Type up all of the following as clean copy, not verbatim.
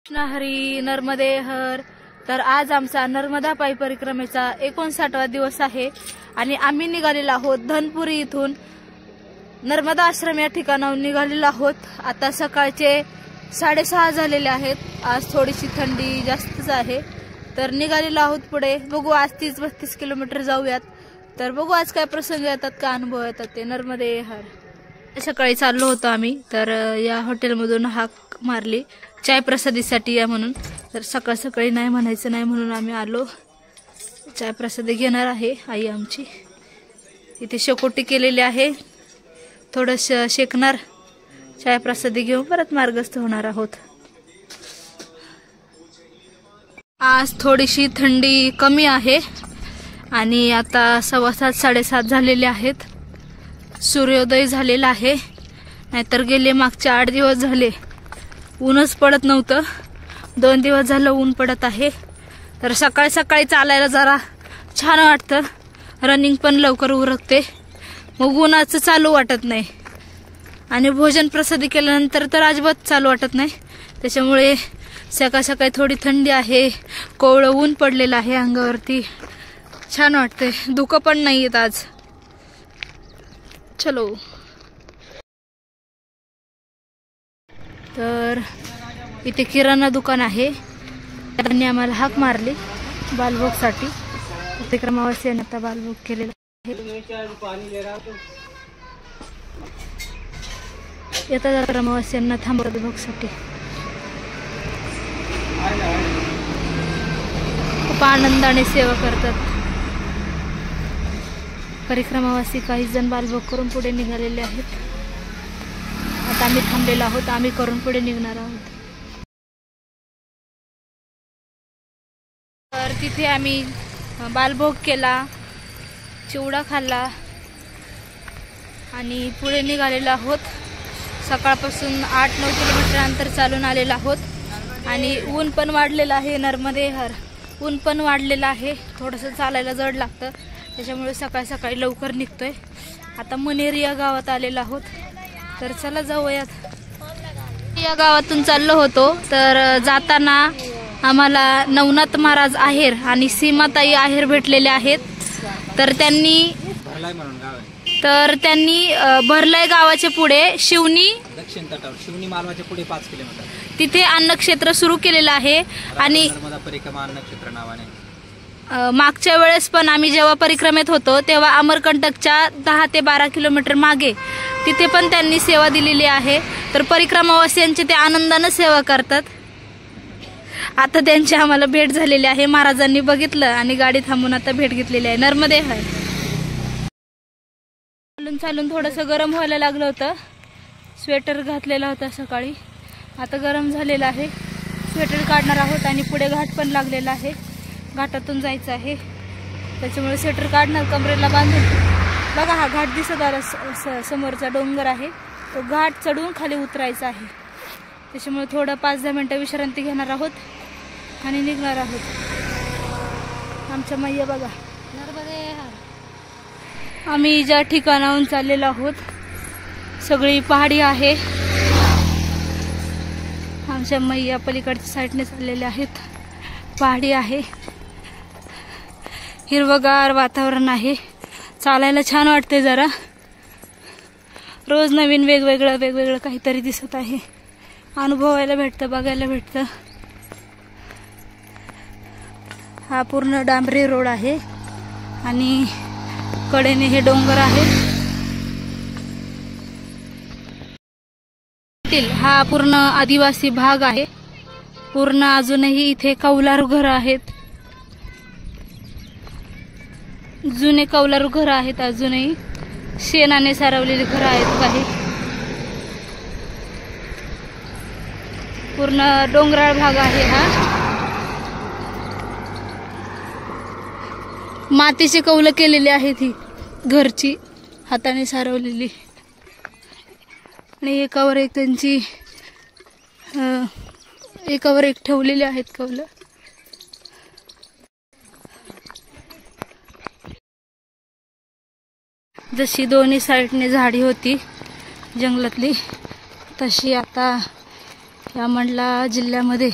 कृष्ण हरी नर्मदे हर। तर आज आमचा नर्मदा पायी परिक्रमेचा 59वा दिवस आहे आणि आम्ही निघालेलो आहोत धनपुरी इथून नर्मदा आश्रम या ठिकाणाहून निघालेलो आहोत। आता सकाळचे 6:30 झालेले आहेत। आज थोडीशी थंडी जास्तच आहे तर निघालेलो आहोत पुढे। बघू आज 30-32 किलोमीटर जाऊयात। तर बघू आज काय प्रसंग येतात, का अनुभव येतात ते। नर्मदे हर। सकाळी चाललो होतो आम्ही, तर या हॉटेलमधून हाक मारली चाय प्रसादीसाठी या म्हणून। तर सकाळ सकाळी नाही म्हणायचं नाही म्हणून आम्ही आलो। चाय प्रसादी घेणार आहे आई आमची। इथे शेकोटी केलेली आहे, थोडंसं शेकणार, चाय प्रसादी घेऊन परत मार्गस्थ होणार आहोत। आज थोडीशी थंडी कमी आहे आणि आता 7:15-7:30 झालेले आहेत। सूर्योदय झालेला आहे, नाहीतर गेले मागचे 8 दिवस झाले ऊनच पडत नव्हतं। 2 दिवस झालं ऊन पडत आहे। तर सकाळी सकाळी चालायला जरा छान वाटतं, रनिंग पण लवकर उरकते, मग उन्हाचं चालू वाटत नाही। आणि भोजन प्रसादी केल्यानंतर तर अजिबात चालू वाटत नाही। त्याच्यामुळे सकाळ सकाळी थोडी थंडी आहे, कोवळं ऊन पडलेलं आहे अंगावरती, छान वाटते। धुकं पण नाही येत आज। चलो। तर इथे किराणा दुकान आहे, त्यांनी आम्हाला हाक मारली बालभोगसाठी। परिक्रमावासीयांनी आता बालभोग केलेला आहे। येतात क्रमावासीयांना थांबवतात भोगसाठी। खूप आनंदाने सेवा करतात परिक्रमावासी। काही जण बालभोग करून पुढे निघालेले आहेत। आता आम्ही थांबलेलो आहोत, आम्ही करून पुढे निघणार आहोत। तर तिथे आम्ही बालभोग केला, चिवडा खाल्ला आणि पुढे निघालेलो आहोत। सकाळपासून 8-9 किलोमीटर अंतर चालून आलेलो आहोत आणि ऊन पण वाढलेलं आहे। नर्मदे हर। ऊन पण वाढलेलं आहे, थोडंसं चालायला जड लागतं, त्याच्यामुळे सकाळ सकाळी लवकर निघतोय। आता मनेरी या गावात आलेलो आहोत, तर चला जाऊयात। या गावातून चाललो होतो, तर जाताना आम्हाला नवनाथ महाराज आहेर आणि सीमाताई आहेर भेटलेले आहेत। तर त्यांनी भरलाय गावाच्या पुढे शिवनी दक्षिण तटावर शिवनी मालवाच्या पुढे 5 किलोमीटर तिथे अन्नक्षेत्र सुरू केलेलं आहे। आणि नर्मदा परिक्रमा अन्नक्षेत्र नावाने मागच्या वेळेस पण आम्ही जेव्हा परिक्रमेत होतो तेव्हा अमरकंटकच्या 10 ते 12 किलोमीटर मागे तिथे पण त्यांनी सेवा दिलेली आहे। तर परिक्रमावासियांची ते आनंदाने सेवा करतात। आता त्यांची आम्हाला भेट झालेली आहे, महाराजांनी बघितलं आणि गाडी थांबून आता भेट घेतलेली आहे। नर्मदे हर। चालून चालून थोडंसं गरम व्हायला लागलं होतं, स्वेटर घातलेला होता सकाळी, आता गरम झालेला आहे, स्वेटर काढणार आहोत आणि पुढे घाट पण लागलेला आहे, घाटातून जायचं आहे, त्याच्यामुळे स्वेटर काढणार कमरेला बांधून। बघा हा घाट दिसत आला, समोरचा डोंगर आहे, तो घाट चढून खाली उतरायचा आहे, त्याच्यामुळे थोडं 5-10 मिनिटं विश्रांती घेणार आहोत आणि निघणार आहोत। आमच्या मैया बघा। आम्ही ज्या ठिकाणाहून चाललेलो आहोत सगळी पहाडी आहे। आमच्या मैया पलीकडच्या साईडने चाललेल्या आहेत, पहाडी आहे, हिरवगार वातावरण आहे, चालायला छान वाटते जरा। रोज नवीन वेगवेगळं काहीतरी दिसत आहे, अनुभवायला भेटतं, बघायला भेटतं। हा पूर्ण डांबरी रोड आहे आणि कडेने हे डोंगर आहे। हा पूर्ण आदिवासी भाग आहे, पूर्ण अजूनही इथे कौलारू घर आहेत, जुने कौलारू घर आहेत, अजूनही शेणाने सारवलेली घरं आहेत काही। पूर्ण डोंगराळ भाग आहे हा। मातीची कौलं केलेली आहेत ही घरची, हाताने सारवलेली, आणि एकावर एक त्यांची एकावर एक ठेवलेली आहेत कौलं। जशी दोन्ही साईडने झाडी होती जंगलातली, तशी आता या मंडला जिल्ह्यामध्ये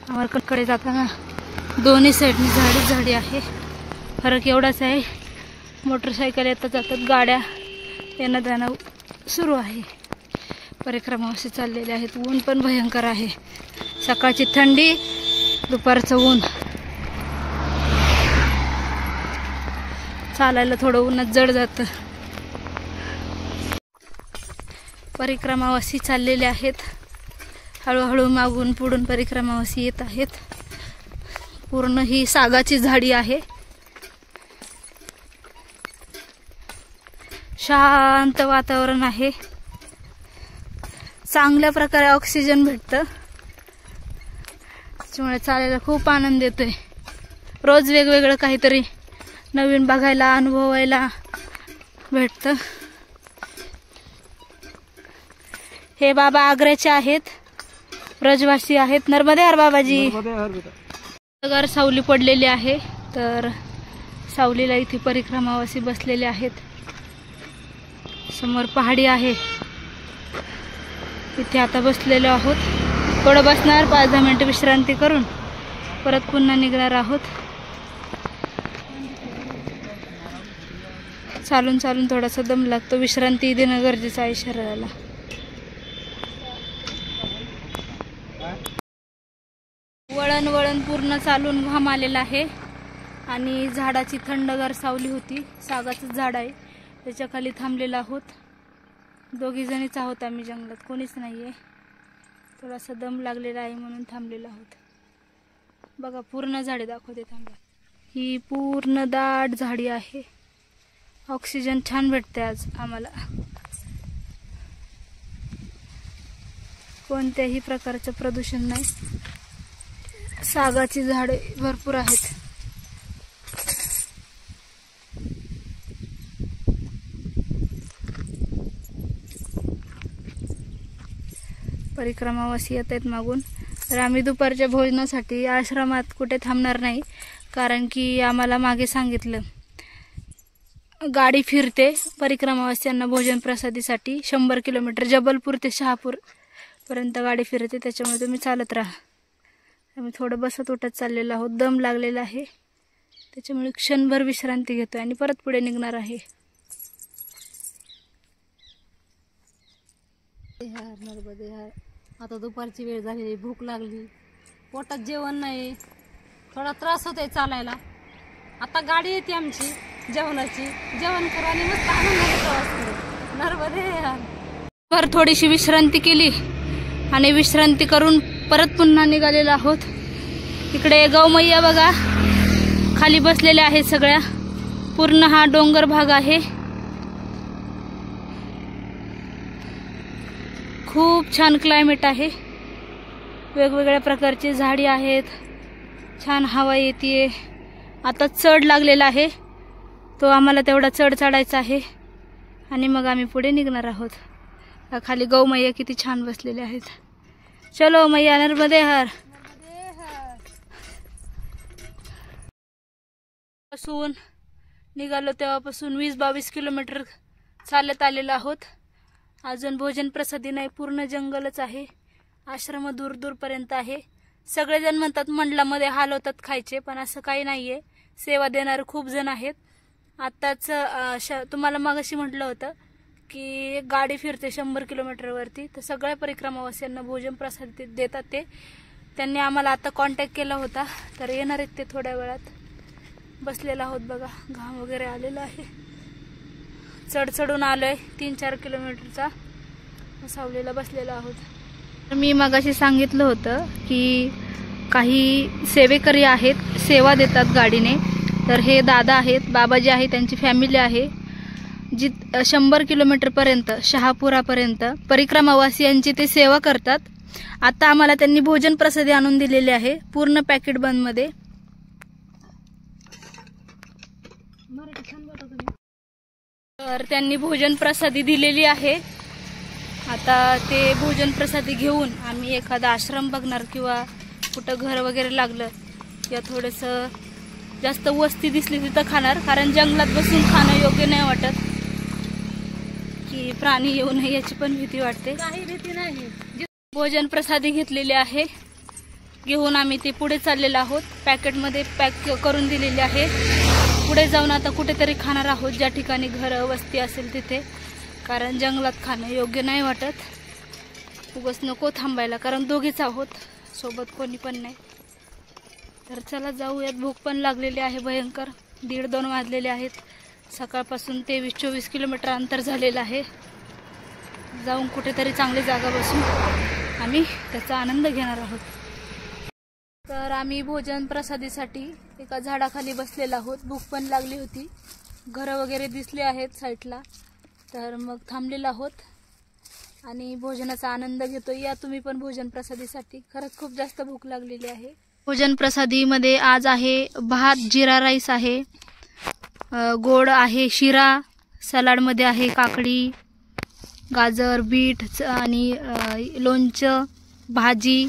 अमरकटकडे जाताना दोन्ही साईडनी झाडी आहे. फरक एवढाच आहे, मोटरसायकल येतात जातात, गाड्या येणं जाणं सुरू आहे. परिक्रमा असे चाललेले आहेत. ऊन पण भयंकर आहे. सकाळची थंडी, दुपारचं ऊन. चालायला थोडं ऊनच जड जातं. परिक्रमावासी चाललेले आहेत. हळूहळू मागून पुढून परिक्रमावासी येत आहेत. पूर्ण ही सागाची झाडी आहे. शांत वातावरण आहे. चांगल्या प्रकारे ऑक्सिजन भेटतं. त्यामुळे चालायला खूप आनंद येतोय. रोज वेगवेगळं काहीतरी नवीन बघायला, अनुभवायला भेटतं. हे बाबा आग्र्याचे आहेत, ब्रजवासी आहेत. नर्मदे हर बाबाजी. घर सावली पडलेली आहे, तर सावलीला इथे परिक्रमावासी बसलेले आहेत. समोर पहाडी आहे, इथे आता बसलेलो आहोत. थोडं बसणार, 5-10 मिनिटं विश्रांती करून परत पुन्हा निघणार आहोत. चालून चालून थोडासा दम लागतो. विश्रांती देणं गरजेचं आहे शरीराला. वळण पूर्ण चालून घाम आलेला आहे. आणि झाडाची थंडगार सावली होती. सागाचं झाड आहे, त्याच्या खाली थांबलेलो आहोत. 2 जणीच आहोत आम्ही जंगलात, कोणीच नाहीये. थोडासा दम लागलेला आहे म्हणून थांबलेलो आहोत. बघा पूर्ण झाडे दाखवते, थांबा. ही पूर्ण दाट झाडी आहे. ऑक्सिजन छान भेटते आज आम्हाला. कोणत्याही प्रकारचं प्रदूषण नाही. सागाची झाडे भरपूर आहेत. परिक्रमावासी येत आहेत मागून. तर आम्ही दुपारच्या भोजनासाठी आश्रमात कुठे थांबणार नाही, कारण की आम्हाला मागे सांगितलं गाडी फिरते परिक्रमावासियांना भोजन प्रसादीसाठी. 100 किलोमीटर जबलपूर ते शहापूर पर्यंत गाडी फिरते, त्याच्यामुळे तुम्ही चालत राहा. आम्ही थोडं बसत उठत चाललेलो आहोत. दम लागलेला आहे, त्याच्यामुळे क्षणभर विश्रांती घेतोय आणि परत पुढे निघणार आहे. नर्मदे हर. आता दुपारची वेळ झाली, भूक लागली, पोटात जेवण नाही, थोडा त्रास होतोय चालायला. आता गाडी येते आमची जेवणाची, जेवण करू आणि मस्त आनंदाने प्रवास करू. नर्मदे हर. थोडीशी विश्रांती केली आणि विश्रांती करून परत पुन्हा निघालेलो आहोत. इकडे गौमैया बघा खाली बसलेल्या आहेत सगळ्या. पूर्ण हा डोंगर भाग आहे. खूप छान क्लायमेट आहे. वेगवेगळ्या प्रकारची झाडी आहेत. छान हवा येते. आता चढ लागलेला आहे, तो आम्हाला तेवढा चढ चढायचा आहे आणि मग आम्ही पुढे निघणार आहोत. खाली गौमैया किती छान बसलेले आहेत. चलो मैया नर्मदे हर. पासून निघालो तेव्हापासून 20-22 किलोमीटर चालत आलेलो आहोत. अजून भोजन प्रसादी नाही, पूर्ण जंगलच आहे. आश्रम दूर दूरपर्यंत आहे. सगळेजण म्हणतात मंडलामध्ये हाल होतात खायचे, पण असं काही नाहीये. सेवा देणारे खूप जण आहेत. आत्ताच तुम्हाला मगाशी म्हटलं होतं की गाडी फिरते 100 किलोमीटरवरती, तर सगळ्या परिक्रमावासियांना भोजन प्रसाद देतात ते. त्यांनी आम्हाला आता कॉन्टॅक्ट केला होता, तर येणार आहेत ते थोड्या वेळात. बसलेला आहोत बघा, घाम वगैरे आलेला आहे. चढून आलोय 3-4 किलोमीटरचा. सावलीला बसलेलो आहोत. मी मगाशी सांगितलं होतं की काही सेवेकरी आहेत, सेवा देतात गाडीने. तर हे दादा आहेत, बाबाजी आहे, त्यांची फॅमिली आहे, जी 100 किलोमीटरपर्यंत शहापुरापर्यंत परिक्रमावासियांची ते सेवा करतात. आता आम्हाला त्यांनी भोजन प्रसादी आणून दिलेले आहे, पूर्ण पॅकेट बंदमध्ये. तर त्यांनी भोजन प्रसादी दिलेली आहे. आता ते भोजन प्रसादी घेऊन आम्ही एखादा आश्रम बघणार, किंवा कुठं घर वगैरे लागलं किंवा थोडंसं जास्त वस्ती दिसली तिथं खाणार. कारण जंगलात बसून खाणं योग्य नाही वाटत, की प्राणी येऊ नये याची पण भीती वाटते. काही भीती नाही. भोजन प्रसादी घेतलेली आहे घेऊन आम्ही ते पुढे चाललेलो आहोत. पॅकेटमध्ये पॅक करून दिलेले आहे. पुढे जाऊन आता कुठेतरी खाणार आहोत, ज्या ठिकाणी घरं वस्ती असेल तिथे, कारण जंगलात खाणं योग्य नाही वाटत. उगाच नको थांबायला, कारण दोघीच आहोत, सोबत कोणी पण नाही. तर चला जाऊयात. भूक पण लागलेली आहे भयंकर. 1:30-2 वाजलेले आहेत. सकाळपासून 23-24 किलोमीटर अंतर झालेलं आहे. जाऊन कुठेतरी चांगली जागा बसून आम्ही त्याचा आनंद घेणार आहोत. तर आम्ही भोजन प्रसादीसाठी एका झाडाखाली बसलेलो आहोत. भूक पण लागली होती. घरं वगैरे दिसले आहेत साईडला, तर मग थांबलेलो आहोत आणि भोजनाचा आनंद घेतोय. या तुम्ही पण भोजन प्रसादीसाठी. खरंच खूप जास्त भूक लागलेली आहे. भोजन प्रसादीमध्ये आज आहे भात, जिरा राईस आहे, गोड आहे शिरा, सलाडमध्ये आहे काकडी, गाजर, बीट आणि लोणचं, भाजी,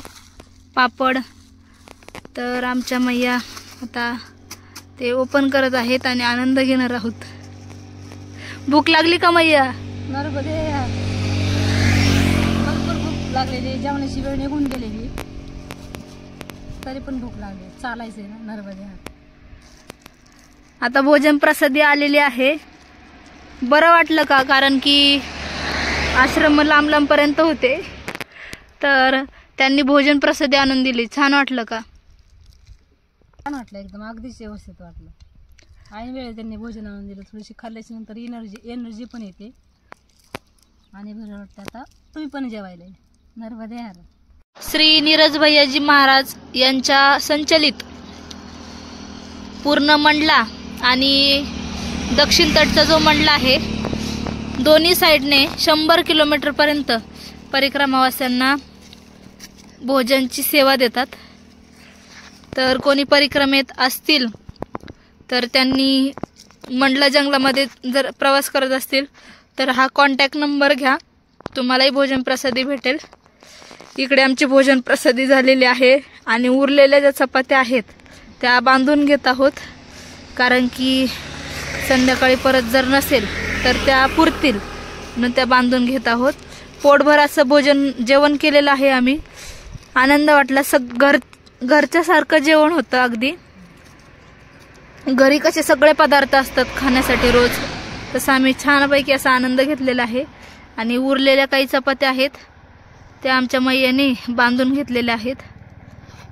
पापड. तर आमच्या मैया आता ते ओपन करत आहेत आणि आनंद घेणार आहोत. भूक लागली का मैया? नर्मदे भरपूर भूक लागलेली. जेवणाची वेळ निघून गेलेली, तरी पण भूक लागली. चालायचंय ना नर्मदे. आता भोजन प्रसादी आलेली आहे. बरं वाटलं का? कारण की आश्रम लांब लांबपर्यंत होते, तर त्यांनी भोजन प्रसादी आणून दिली. छान वाटलं का? छान वाटलं, एकदम अगदीच व्यवस्थित वाटलं. ऐन वेळेत त्यांनी भोजन आणून दिलं. थोडीशी खाल्ल्याच्या नंतर एनर्जी पण येते आणि बरं वाटतं. आता तुम्ही पण जेवायला नर्मदे हर. श्री नीरज भैयाजी महाराज यांच्या संचलित पूर्ण मंडला आणि दक्षिण तटचा जो मंडला आहे, दोन्ही साईडने 100 किलोमीटरपर्यंत परिक्रमावाल्यांना भोजनची सेवा देतात. तर कोणी परिक्रमेत असतील तर त्यांनी मंडला जंगलामध्ये जर प्रवास करत असतील तर हा कॉन्टॅक्ट नंबर घ्या, तुम्हालाही भोजन प्रसादी भेटेल. इकडे आमची भोजन प्रसादी झालेली आहे आणि उरलेल्या ज्या चपात्या आहेत त्या बांधून घेत आहोत, कारण की संध्याकाळी परत जर नसेल तर त्या पुरतील म्हणून त्या बांधून घेत आहोत. पोटभर असं जेवण केलेलं आहे आम्ही. आनंद वाटला. घरच्या सारखं जेवण होतं अगदी. घरी कसे सगळे पदार्थ असतात खाण्यासाठी रोज, तसं आम्ही छानपैकी असा आनंद घेतलेला आहे. आणि उरलेल्या काही चपात्या आहेत त्या आमच्या मैयाने बांधून घेतलेल्या आहेत.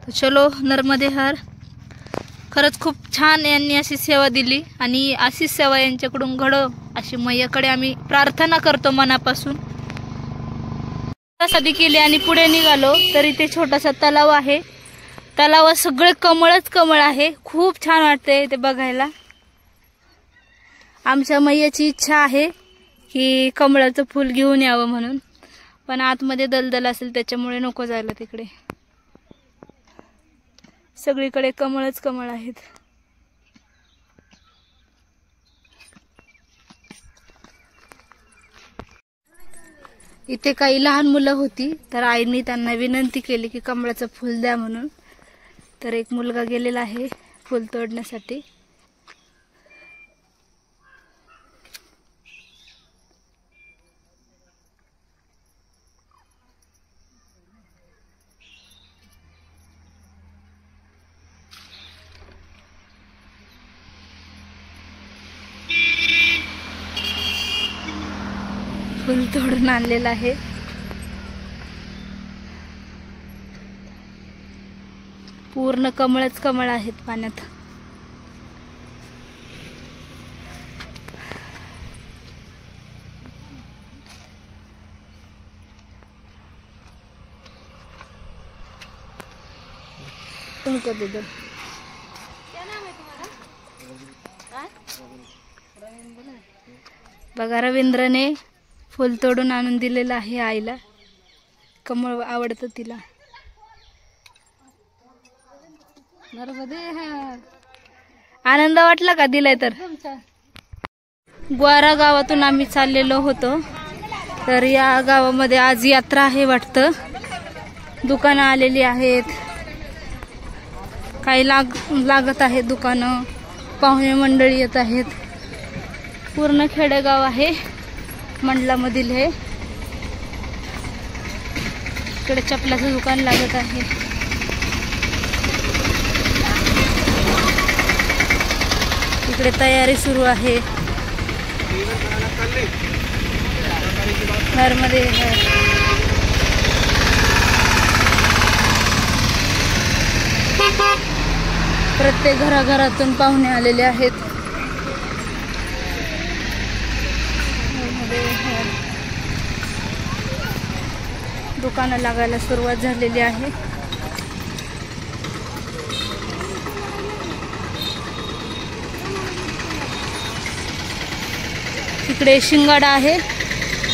तर चलो नर्मदे हर. खरंच खूप छान यांनी अशी सेवा दिली आणि अशीच सेवा यांच्याकडून घडो अशी मैयाकडे आम्ही प्रार्थना करतो मनापासून. प्रसादी केली आणि पुढे निघालो तर इथे छोटासा तलाव आहे. तलावात सगळे कमळच कमळ आहे. खूप छान वाटते ते बघायला. आमच्या मैयाची इच्छा आहे की कमळाचं फूल घेऊन यावं म्हणून, पण आतमध्ये दलदल असेल त्याच्यामुळे नको जायला तिकडे. सगळीकडे कमळच कमळ आहेत. इथे काही लहान मुलं होती, तर आईने त्यांना विनंती केली की कमळाचं फूल द्या म्हणून. तर एक मुलगा गेलेला आहे फूल तोडण्यासाठी. फुल तोडून आणलेलं आहे. पूर्ण कमळच कमळ आहेत पाण्यात. तुमको दे दो. बघा रवींद्रने फुल तोडून आणून दिलेलं आहे आईला. कमळ आवडतं तिला. आनंद वाटला का दिलाय तर? ग्वारा गावातून आम्ही चाललेलो होतो. तर या गावामध्ये आज यात्रा आहे वाटतं. दुकानं आलेली आहेत, काही लागत आहेत दुकानं. पाहुणे मंडळी येत आहेत. पूर्ण खेडेगाव आहे मंडलामधील हे. इकडे चपलाचं दुकान लागत आहे. इकडे तयारी सुरू आहे. नर्मदे हर. प्रत्येक घराघरातून पाहुणे आलेले आहेत. दुकानं लागायला सुरुवात झालेली आहे. इकडे शिंगाडा आहे.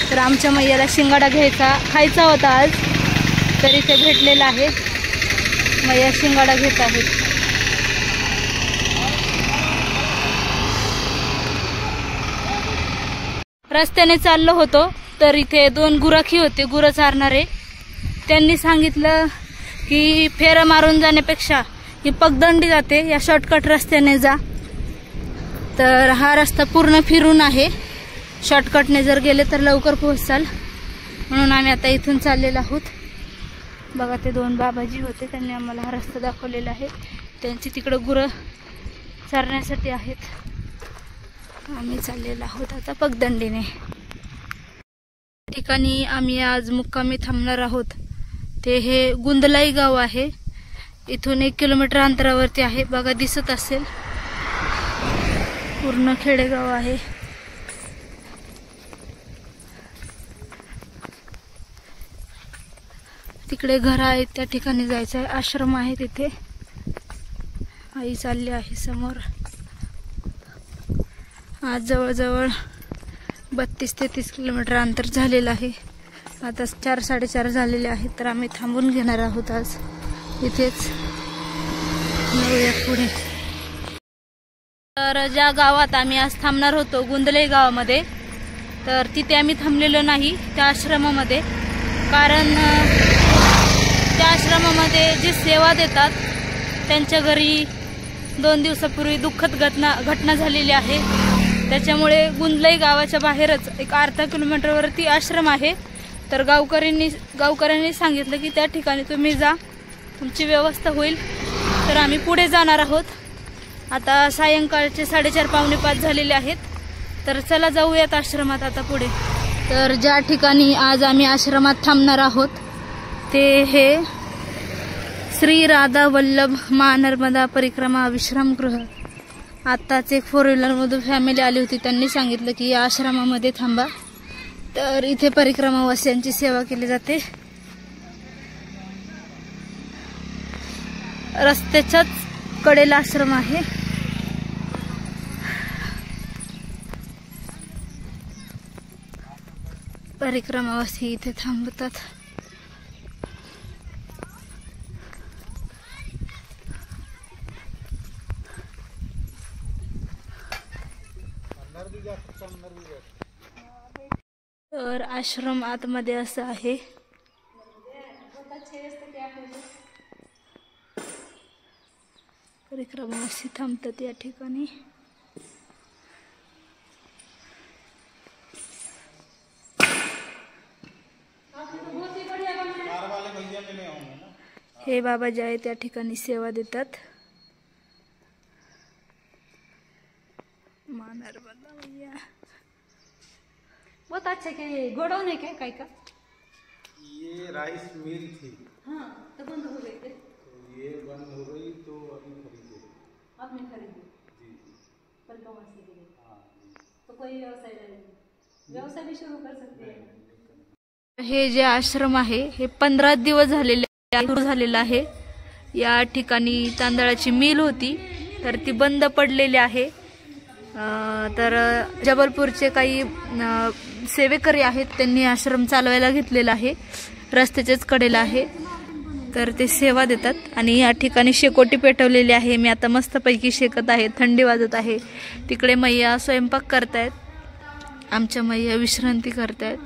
तर आमच्या मैयाला शिंगाडा खायचा होता आज, तर इथे भेटलेला आहे. मैया शिंगाडा घेत आहेत. रस्त्याने चाललो होतो तर इथे 2 गुराखी होते, गुरं चारणारे. त्यांनी सांगितलं की फेरा मारून जाण्यापेक्षा ही पगदंडी जाते, या शॉर्टकट रस्त्याने जा. तर हा रस्ता पूर्ण फिरून आहे. शॉर्टकटने जर गेले तर लवकर पोहोचाल, म्हणून आम्ही आता इथून चाललेलो आहोत. बघा ते 2 बाबाजी होते, त्यांनी आम्हाला हा रस्ता दाखवलेला आहे. त्यांची तिकडं गुरं चारण्यासाठी आहेत. आम्ही चाललेलो आहोत आता पगदंडीने. ठिकाणी आम्ही आज मुक्कामी थांबणार आहोत. ते हे गुंदलाई गाव आहे. इथून 1 किलोमीटर अंतरावरती आहे. बघा दिसत असेल, पूर्ण खेडेगाव आहे. तिकडे घर आहेत, त्या ठिकाणी जायचं आहे. आश्रम आहे तिथे. आई चालली आहे समोर. आज जवळजवळ 32 ते 30 किलोमीटर अंतर झालेलं आहे. आता 4-4:30 झालेले आहेत. तर आम्ही थांबून घेणार आहोत आज इथेच. जाऊया पुढे. तर ज्या गावात आम्ही आज थांबणार होतो, गुंदले गावामध्ये, तर तिथे आम्ही थांबलेलो नाही त्या आश्रमामध्ये. कारण त्या आश्रमामध्ये जी सेवा देतात, त्यांच्या घरी 2 दिवसापूर्वी दुःखद घटना झालेली आहे. त्याच्यामुळे गुंदलाई गावाच्या बाहेरच एक अर्धा किलोमीटरवरती आश्रम आहे. तर गावकऱ्यांनी सांगितलं की त्या ठिकाणी तुम्ही जा, तुमची व्यवस्था होईल. तर आम्ही पुढे जाणार आहोत. आता सायंकाळचे 4:30-4:45 झालेले आहेत. तर चला जाऊयात आश्रमात आता पुढे. तर ज्या ठिकाणी आज आम्ही आश्रमात थांबणार आहोत ते हे श्री राधा वल्लभ मा नर्मदा परिक्रमा विश्रामगृह. आत्ताच एक 4 व्हीलरमधून फॅमिली आली होती. त्यांनी सांगितलं की या आश्रमामध्ये थांबा. तर इथे परिक्रमावासियांची सेवा केली जाते. रस्त्याच्याच कडेला आश्रम आहे. परिक्रमावासी इथे थांबतात. तर आश्रम आतमध्ये असं आहे. परिक्रमावासी थांबतात या ठिकाणी. हे बाबा जे आहे त्या ठिकाणी सेवा देतात. बहुत अच्छा के गोडाउन है क्या काय का? ये राइस मिल थी। हाँ, तो बंद हो गई थे। तो ये बंद हो गई तो अभी खरीदे। आपने खरीदी? जी। परिक्रमावासी के लिए। हाँ। तो कोई व्यवसाय भी शुरू कर सकते हैं। हे जे आश्रम आहे हे 15 दिवस झालेलं आहे. या ठिकाणी तांदळाची मिल होती, तर ती बंद पडलेली आहे. तर जबलपूरचे काही सेवेकरी आहेत, त्यांनी आश्रम चालवायला घेतलेला आहे. रस्त्याच्याच कडेला आहे. तर ते सेवा देतात. आणि या ठिकाणी शेकोटी पेटवलेली आहे. मी आता मस्तपैकी शेकत आहे. थंडी वाजत आहे. तिकडे मैया स्वयंपाक करतायत. आमच्या मैया विश्रांती करतायत.